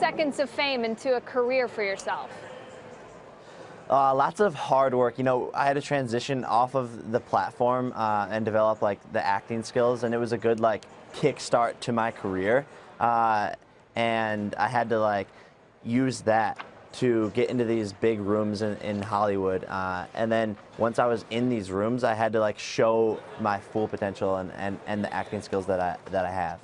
seconds of fame into a career for yourself? Lots of hard work. You know, I had to transition off of the platform and develop like the acting skills, and it was a good like kickstart to my career. And I had to like use that to get into these big rooms in Hollywood. And then once I was in these rooms, I had to like show my full potential and the acting skills that I have.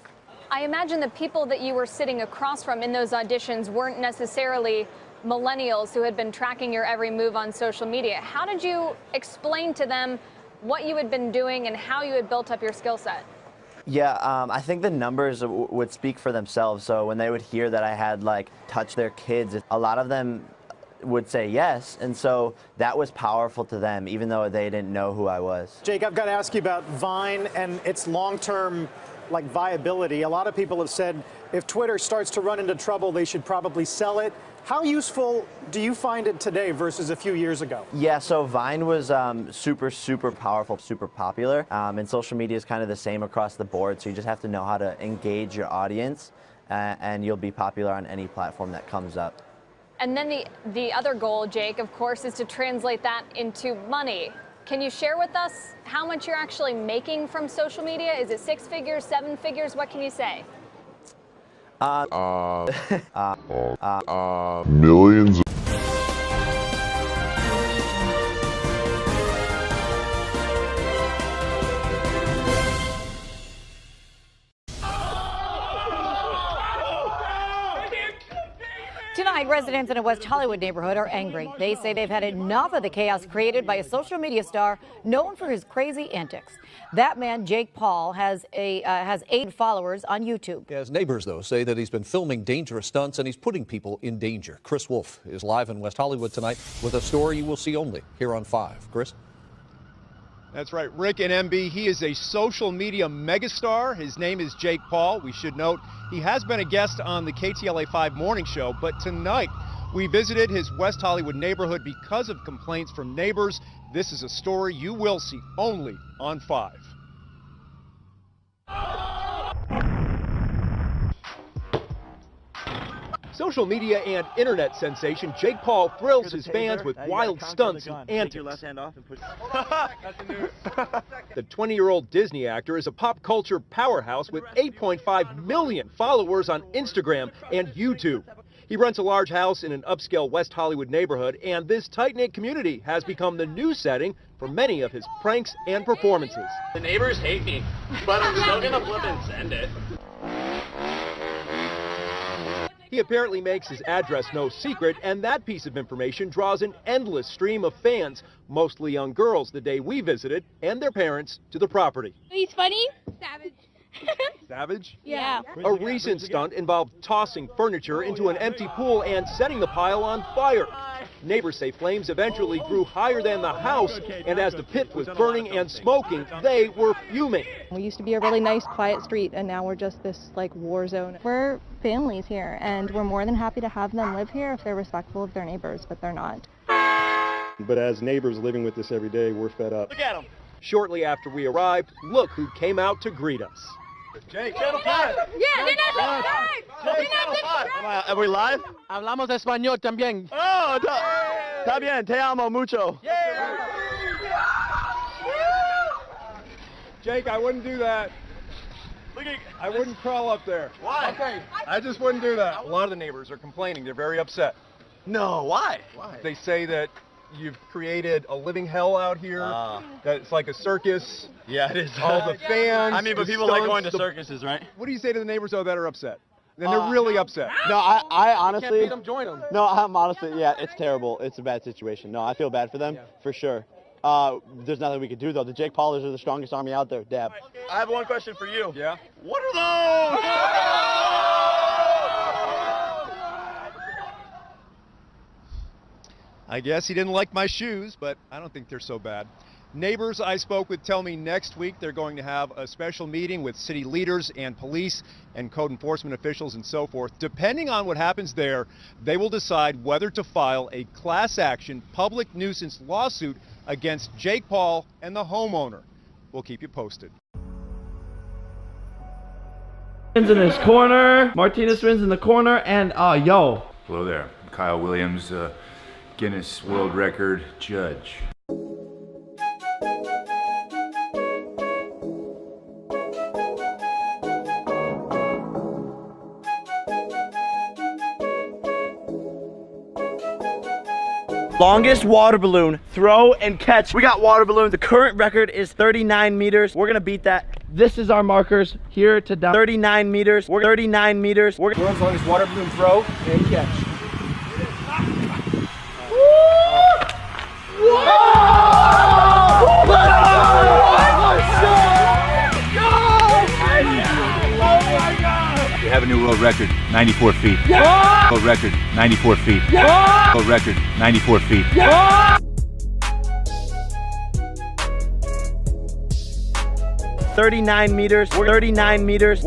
I imagine the people that you were sitting across from in those auditions weren't necessarily millennials who had been tracking your every move on social media. How did you explain to them what you had been doing and how you had built up your skill set? Yeah, I think the numbers would speak for themselves. So when they would hear that I had like touched their kids, a lot of them would say yes, and so that was powerful to them, even though they didn't know who I was. Jake, I've got to ask you about Vine and its long-term like viability. A lot of people have said if Twitter starts to run into trouble, they should probably sell it. How useful do you find it today versus a few years ago? Yeah, so Vine was super powerful, super popular, and social media is kind of the same across the board, so you just have to know how to engage your audience, and you'll be popular on any platform that comes up. And then the other goal, Jake, of course, is to translate that into money. Can you share with us how much you're actually making from social media? Is it 6 figures, 7 figures? What can you say? Millions. Tonight, residents in a West Hollywood neighborhood are angry. They say they've had enough of the chaos created by a social media star known for his crazy antics. That man, Jake Paul, has 8 followers on YouTube. As neighbors, though, say that he's been filming dangerous stunts and he's putting people in danger. Chris Wolf is live in West Hollywood tonight with a story you will see only here on 5. Chris? That's right, Rick and MB. He is a social media megastar. His name is Jake Paul. We should note he has been a guest on the KTLA 5 morning show, but tonight we visited his West Hollywood neighborhood because of complaints from neighbors. This is a story you will see only on 5. Social media and internet sensation Jake Paul thrills his fans with wild stunts and antics. The 20-year-old Disney actor is a pop culture powerhouse with 8.5 million followers on Instagram and YouTube. He rents a large house in an upscale West Hollywood neighborhood, and this tight-knit community has become the new setting for many of his pranks and performances. The neighbors hate me, but I'm still gonna flip and send it. He apparently makes his address no secret, and that piece of information draws an endless stream of fans, mostly young girls, the day we visited, and their parents, to the property. He's funny. Savage. Savage? Yeah. A recent stunt involved tossing furniture into an empty pool and setting the pile on fire. Neighbors say flames eventually grew higher than the house, and as the pit was burning and smoking, they were fuming. We used to be a really nice, quiet street, and now we're just this, like, war zone. We're families here, and we're more than happy to have them live here if they're respectful of their neighbors, but they're not. But as neighbors living with this every day, we're fed up. Look at them. Shortly after we arrived, look who came out to greet us. Jake, Channel 5. Yeah, they're not subscribed. Channel 5. Are we live? Hablamos español también. Oh, está bien. Te amo mucho. Jake, I wouldn't do that. I wouldn't crawl up there. Why? Okay. I just wouldn't do that. A lot of the neighbors are complaining. They're very upset. No, why? They say that you've created a living hell out here. That it's like a circus. Yeah, it is. All the fans. I mean, but people like going to circuses, right? What do you say to the neighbors, though, that are upset? And they're really upset. No, I honestly. Can't beat them, join them. No, I'm honestly, yeah, it's terrible. It's a bad situation. No, I feel bad for them, for sure. There's nothing we can do, though. The Jake Paulers are the strongest army out there, Dab. I have one question for you. Yeah? What are those? I guess he didn't like my shoes, but I don't think they're so bad. Neighbors I spoke with tell me next week they're going to have a special meeting with city leaders and police and code enforcement officials and so forth. Depending on what happens there, they will decide whether to file a class action public nuisance lawsuit against Jake Paul and the homeowner. We'll keep you posted. In this corner. Martinez wins in the corner. And yo. Hello there. Kyle Williams, Guinness World Record judge. Longest water balloon throw and catch. We got water balloon. The current record is 39 meters. We're gonna beat that. This is our markers here to down. 39 meters. We're 39 meters. World's longest water balloon throw and catch. We have a new world record, 94 feet. Yeah! World record, 94 feet. Yeah! World record, 94 feet. Yeah! 39 meters. 39 meters.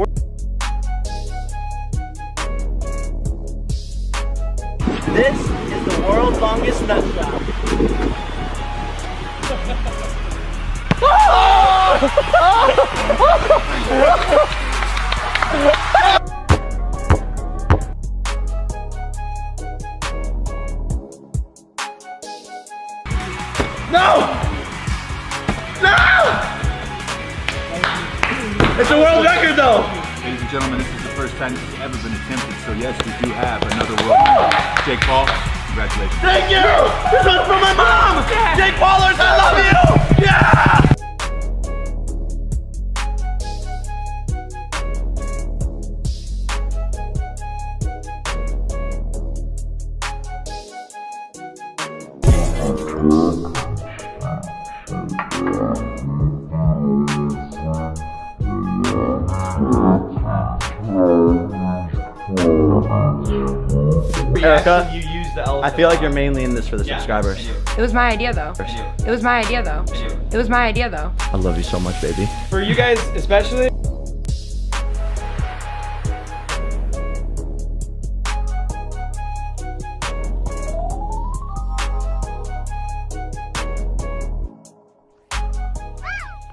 This is the world's longest nut shot. No! No! It's a world record though! Ladies and gentlemen, this is the first time this has ever been attempted, so yes, we do have another world record. Jake Paul, congratulations. Thank you! This one's for my mom! Jake Paulers, I love you! Yeah! Erica, I feel like you're mainly in this for the subscribers. It was my idea though. It was my idea though. It was my idea though. I love you so much, baby. For you guys especially.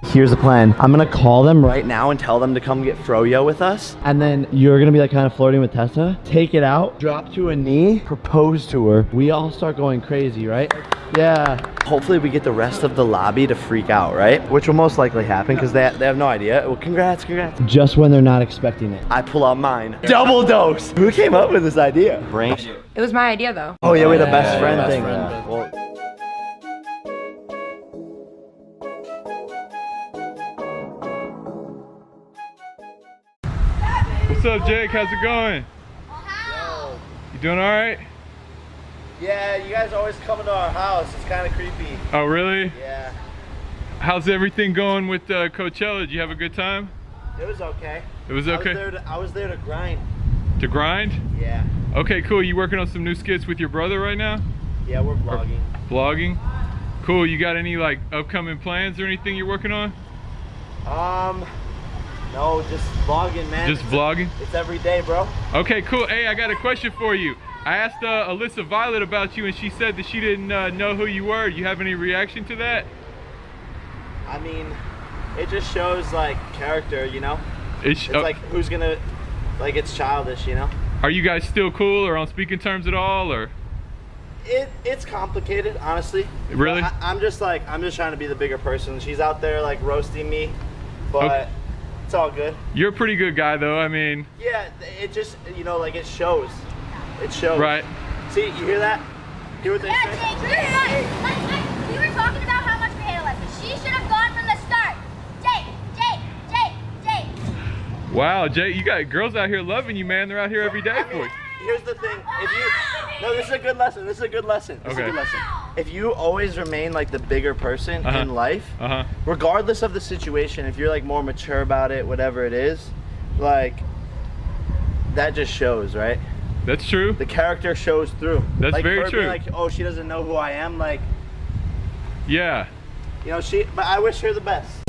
Here's the plan. I'm gonna call them right now and tell them to come get froyo with us. And then you're gonna be like kind of flirting with Tessa. Take it out, drop to a knee, propose to her. We all start going crazy, right? Yeah. Hopefully we get the rest of the lobby to freak out, right? Which will most likely happen because they have no idea. Well, congrats, congrats. Just when they're not expecting it. I pull out mine. Double dose. Who came up with this idea? Brain. It was my idea though. Oh yeah, we had a best friend thing. Well, what's up, Jake? How's it going? yo. You doing all right? Yeah, you guys always come to our house. It's kind of creepy. Oh, really? Yeah. How's everything going with Coachella? Did you have a good time? It was okay. It was okay? I was there to grind. To grind? Yeah. Okay, cool. You working on some new skits with your brother right now? Yeah, we're vlogging. Vlogging? Cool. You got any like upcoming plans or anything you're working on? No, just vlogging, man. Just vlogging? It's every day, bro. Okay, cool. Hey, I got a question for you. I asked Alyssa Violet about you and she said that she didn't know who you were. Do you have any reaction to that? I mean, it just shows like character, you know? It's like who's gonna, like it's childish, you know? Are you guys still cool or on speaking terms at all, or? It's complicated, honestly. Really? I'm just trying to be the bigger person. She's out there like roasting me, but okay. It's all good. You're a pretty good guy though, I mean. Yeah, it just, you know, like it shows. It shows. Right. See, you hear that? Hear what they say? We were talking about how much we hate Alyssa. She should have gone from the start. Jake. Wow, Jake, you got girls out here loving you, man. They're out here every day for you. Here's the thing. This is a good lesson. This is a good lesson. This is a good lesson. If you always remain like the bigger person in life, regardless of the situation, if you're like more mature about it, whatever it is, like that just shows, right? That's true. The character shows through. That's like, very true. Like, oh, she doesn't know who I am. Like, yeah. You know, but I wish her the best.